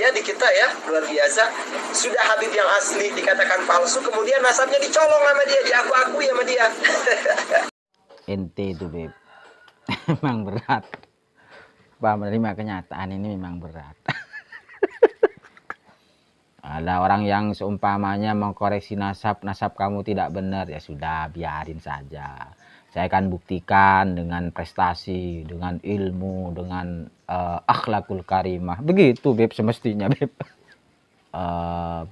ya di kita ya, luar biasa. Sudah Habib yang asli dikatakan palsu, kemudian nasabnya dicolong sama dia, diaku-akui sama dia. Ente itu Beb. Memang berat. Pak, menerima kenyataan ini memang berat. Ada orang yang seumpamanya mengkoreksi nasab kamu tidak benar, ya sudah, biarin saja. Saya akan buktikan dengan prestasi, dengan ilmu, dengan akhlakul karimah. Begitu Beb, semestinya Beb.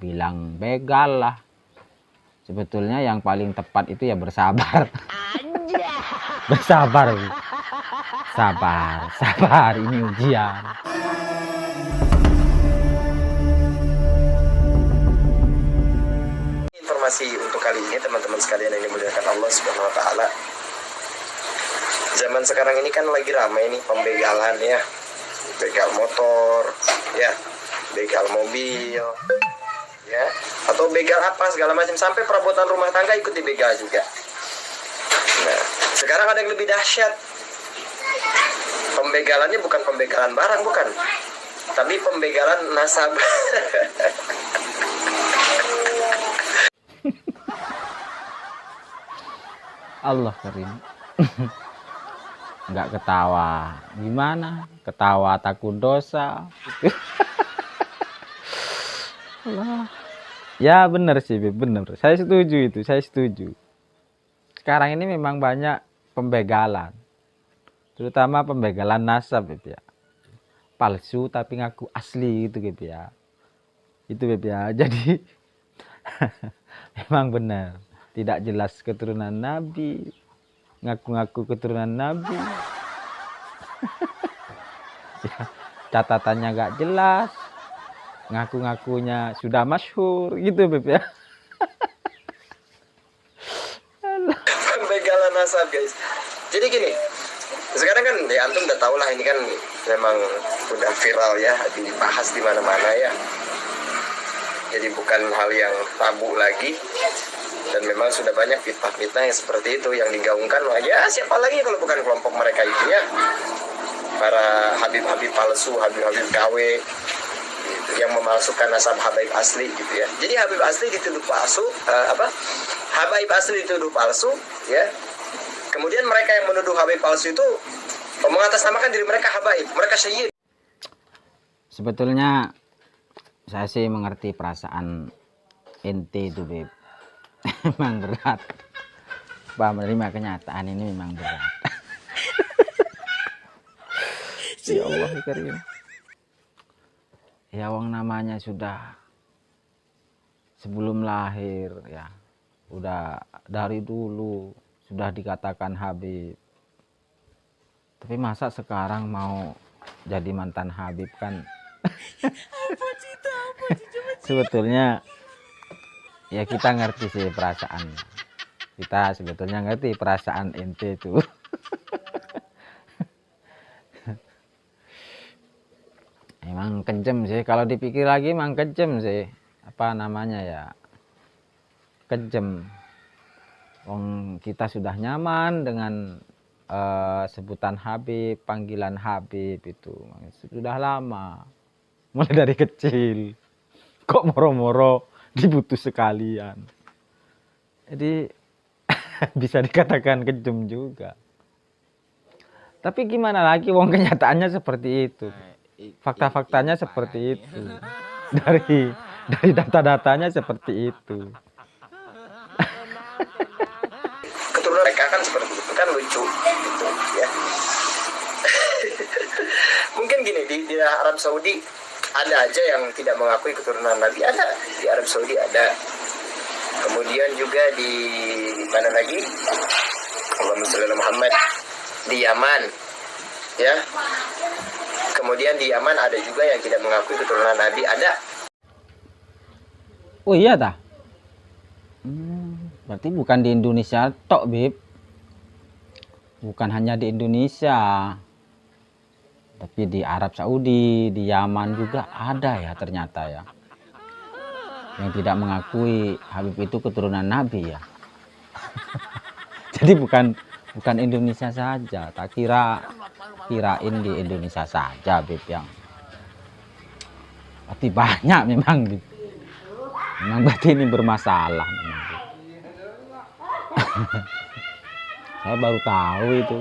Bilang begal lah. Sebetulnya yang paling tepat itu ya bersabar. Bersabar Beb. Sabar, ini ujian. Informasi untuk kali ini teman-teman sekalian yang dimuliakan Allah Subhanahu wa taala. Zaman sekarang ini kan lagi ramai nih pembegalan ya. Begal motor, ya, begal mobil, ya, atau begal apa segala macam, sampai perabotan rumah tangga ikut dibegal juga. Nah, sekarang ada yang lebih dahsyat. Pembegalannya bukan pembegalan barang, bukan, tapi pembegalan nasab. Allah karim. Nggak ketawa gimana, ketawa takut dosa. Allah. Ya benar sih Beb, benar, saya setuju itu, saya setuju. Sekarang ini memang banyak pembegalan, terutama pembegalan nasab Beb ya, palsu tapi ngaku asli gitu Beb ya, itu Beb ya. Jadi memang benar, tidak jelas keturunan Nabi, ngaku-ngaku keturunan Nabi. Ya, catatannya gak jelas, ngaku-ngakunya sudah masyhur gitu Beb ya. Pembegalan nasab guys. Jadi gini, sekarang kan ya antum udah tau lah, ini kan memang udah viral ya, dibahas di mana-mana ya. Jadi bukan hal yang tabu lagi, dan memang sudah banyak fitnah-fitnah yang seperti itu yang digaungkan. Wah ya, siapa lagi kalau bukan kelompok mereka itu ya, para habib-habib palsu, habib-habib KW gitu, yang memalsukan nasab habaib asli gitu ya. Jadi habib asli dituduh palsu, habaib asli dituduh palsu ya. Kemudian mereka yang menuduh habaib palsu itu mengatasnamakan diri mereka habaib, mereka syahid. Sebetulnya saya sih mengerti perasaan ente itu Beb. Memang berat. Pak, menerima kenyataan ini memang berat. Ya Allah karim. Ya wong namanya sudah sebelum lahir ya, udah dari dulu sudah dikatakan habib. Tapi masa sekarang mau jadi mantan habib kan? Sebetulnya ya kita ngerti sih perasaan. Kita sebetulnya ngerti perasaan ente itu. Emang kencem sih, kalau dipikir lagi emang kencem sih. Apa namanya ya, kencem. Wong kita sudah nyaman dengan sebutan Habib, panggilan Habib itu sudah lama, mulai dari kecil. Kok moro-moro dibutuh sekalian, jadi bisa dikatakan kencem juga. Tapi gimana lagi, wong kenyataannya seperti itu, fakta-faktanya seperti itu, dari data-datanya seperti itu. Keturunan mereka kan seperti itu, kan lucu gitu ya. Mungkin gini, di Arab Saudi ada aja yang tidak mengakui keturunan Nabi, ada di Arab Saudi ada. Kemudian juga di mana lagi, Allahumma sholli ala Muhammad, di Yaman ya. Kemudian di Yaman ada juga yang tidak mengakui keturunan Nabi, ada. Oh iya dah. Berarti bukan di Indonesia tok Beb, bukan hanya di Indonesia, tapi di Arab Saudi, di Yaman juga ada ya ternyata ya, yang tidak mengakui Habib itu keturunan Nabi ya. Jadi bukan Indonesia saja, tak kirain di Indonesia saja Beb yang Berarti banyak memang Bib. Memang berarti ini bermasalah memang. Saya baru tahu itu.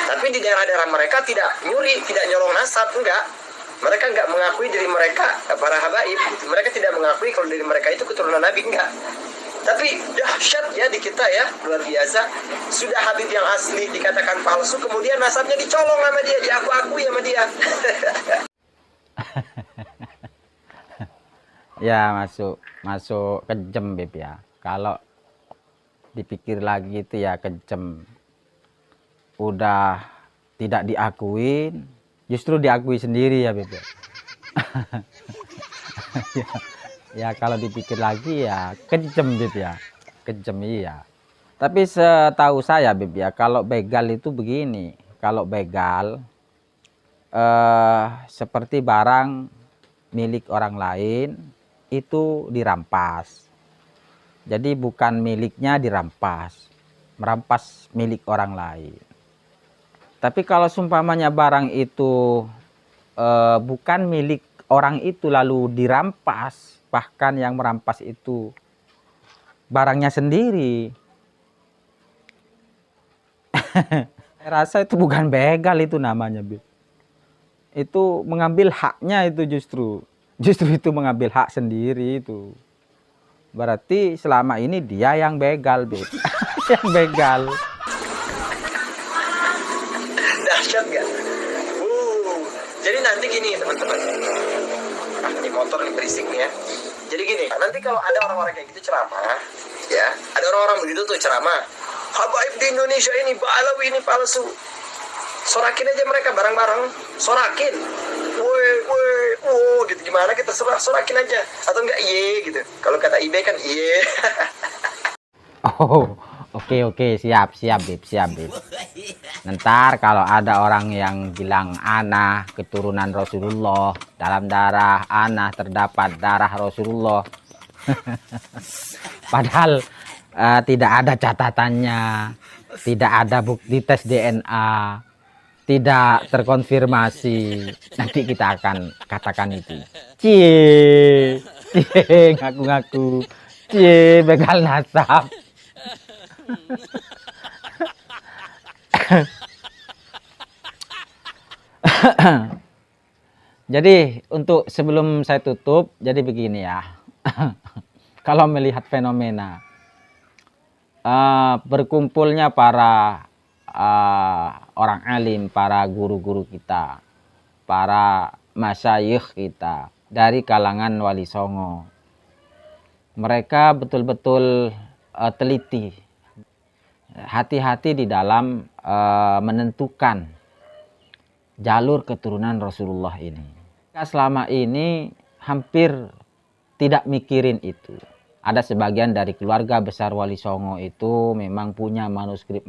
Tapi di daerah-daerah mereka tidak nyuri, tidak nyolong nasab, enggak. Mereka enggak mengakui diri mereka para habaib. Mereka tidak mengakui kalau diri mereka itu keturunan Nabi, enggak. Tapi dahsyat ya di kita ya, luar biasa. Sudah Habib yang asli dikatakan palsu, kemudian nasabnya dicolong sama dia, diaku-akui sama dia. Ya masuk kejem Beb ya. Kalau dipikir lagi itu ya kejem. Udah tidak diakuin, justru diakui sendiri ya Beb ya. Ya kalau dipikir lagi ya kejem Beb ya. Kejem iya. Tapi setahu saya Beb ya, kalau begal itu begini. Kalau begal seperti barang milik orang lain itu dirampas. Jadi bukan miliknya dirampas, merampas milik orang lain. Tapi kalau seumpamanya barang itu bukan milik orang itu lalu dirampas, bahkan yang merampas itu barangnya sendiri, saya rasa itu bukan begal itu namanya, Bib. Itu mengambil haknya itu justru itu mengambil hak sendiri itu. Berarti selama ini dia yang begal, Bib. Yang begal. Dahsyat gak? Jadi nanti gini teman-teman. Ini motor nih berisik nih ya. Jadi gini, nanti kalau ada orang-orang kayak gitu ceramah, ya, ada orang-orang begitu tuh ceramah. Habaib di Indonesia ini, Ba'alawi ini palsu. Sorakin aja mereka bareng-bareng, sorakin. Gitu gimana kita sorakin aja atau enggak iye gitu. Kalau kata IB kan iye. Oh, oke, siap Bib. Ntar kalau ada orang yang bilang ana keturunan Rasulullah, dalam darah ana terdapat darah Rasulullah. Padahal tidak ada catatannya, tidak ada bukti tes DNA, tidak terkonfirmasi. Nanti kita akan katakan itu. Cie, ngaku-ngaku. Cie, begal nasab. Jadi untuk sebelum saya tutup, jadi begini ya. Kalau melihat fenomena berkumpulnya para orang alim, para guru-guru kita, para masyayikh kita dari kalangan Wali Songo, mereka betul-betul teliti, hati-hati di dalam menentukan jalur keturunan Rasulullah ini. Selama ini hampir tidak mikirin itu. Ada sebagian dari keluarga besar Wali Songo itu memang punya manuskrip,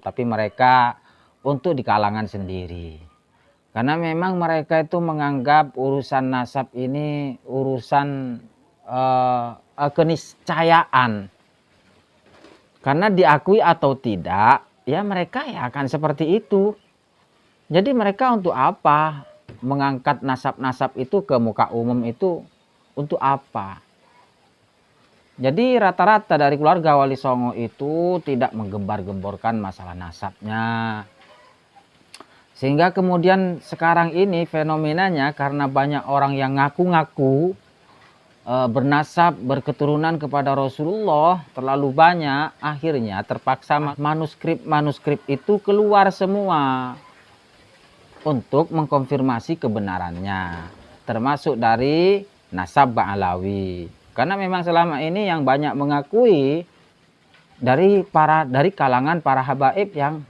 tapi mereka untuk di kalangan sendiri. Karena memang mereka itu menganggap urusan nasab ini urusan keniscayaan. Karena diakui atau tidak, ya mereka ya akan seperti itu. Jadi mereka untuk apa mengangkat nasab-nasab itu ke muka umum itu untuk apa? Jadi rata-rata dari keluarga Wali Songo itu tidak menggembar-gemborkan masalah nasabnya. Sehingga kemudian sekarang ini fenomenanya karena banyak orang yang ngaku-ngaku bernasab, berketurunan kepada Rasulullah terlalu banyak, akhirnya terpaksa manuskrip itu keluar semua untuk mengkonfirmasi kebenarannya, termasuk dari nasab Ba'alawi. Karena memang selama ini yang banyak mengakui dari kalangan para habaib yang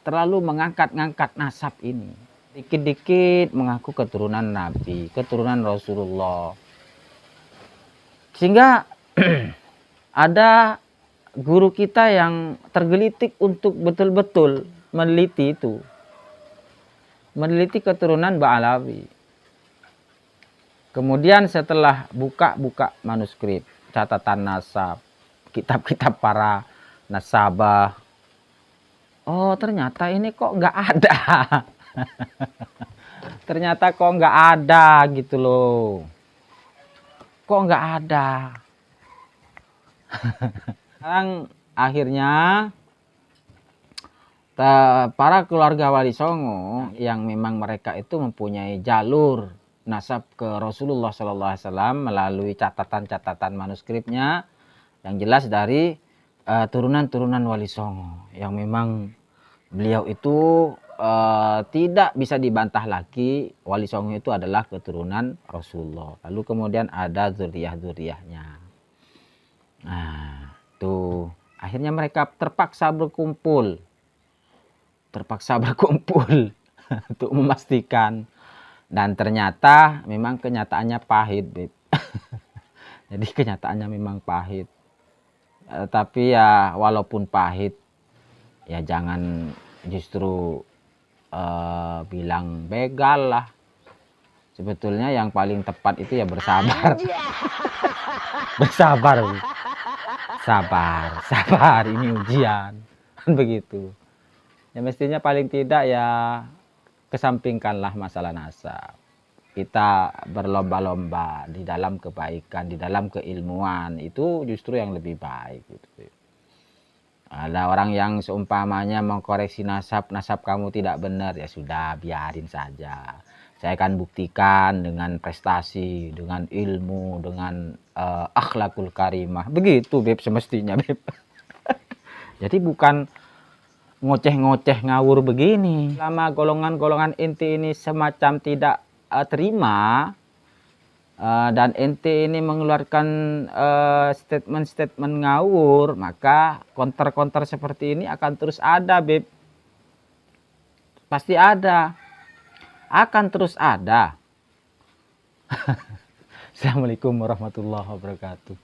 terlalu mengangkat-ngangkat nasab ini. Dikit-dikit mengaku keturunan Nabi, keturunan Rasulullah. Sehingga ada guru kita yang tergelitik untuk betul-betul meneliti itu. Meneliti keturunan Ba'alawi. Kemudian setelah buka manuskrip, catatan nasab, kitab-kitab para nasabah, oh ternyata ini kok nggak ada. Ternyata kok nggak ada gitu loh. Kok nggak ada. Sekarang akhirnya para keluarga Wali Songo yang memang mereka itu mempunyai jalur nasab ke Rasulullah SAW melalui catatan-catatan manuskripnya yang jelas dari turunan-turunan Wali Songo yang memang beliau itu tidak bisa dibantah lagi, Wali Songo itu adalah keturunan Rasulullah. Lalu kemudian ada zuriyah-zuriyahnya. Nah, tuh akhirnya mereka terpaksa berkumpul untuk memastikan, dan ternyata memang kenyataannya pahit, Beb. Jadi kenyataannya memang pahit. Tapi ya walaupun pahit, ya jangan justru bilang begal lah. Sebetulnya yang paling tepat itu ya bersabar. Bersabar, Beb. Sabar, ini ujian. Kan begitu. Ya mestinya paling tidak ya kesampingkanlah masalah nasab. Kita berlomba-lomba di dalam kebaikan, di dalam keilmuan, itu justru yang lebih baik gitu. Ada orang yang seumpamanya mengkoreksi nasab kamu tidak benar, ya sudah biarin saja. Saya akan buktikan dengan prestasi, dengan ilmu, dengan akhlakul karimah. Begitu, Beb, semestinya, Beb. Jadi bukan ngoceh-ngoceh ngawur begini. Selama golongan-golongan inti ini semacam tidak terima dan inti ini mengeluarkan statement-statement ngawur, maka counter-counter seperti ini akan terus ada, Beb. Pasti ada. Akan terus ada. Assalamualaikum warahmatullahi wabarakatuh.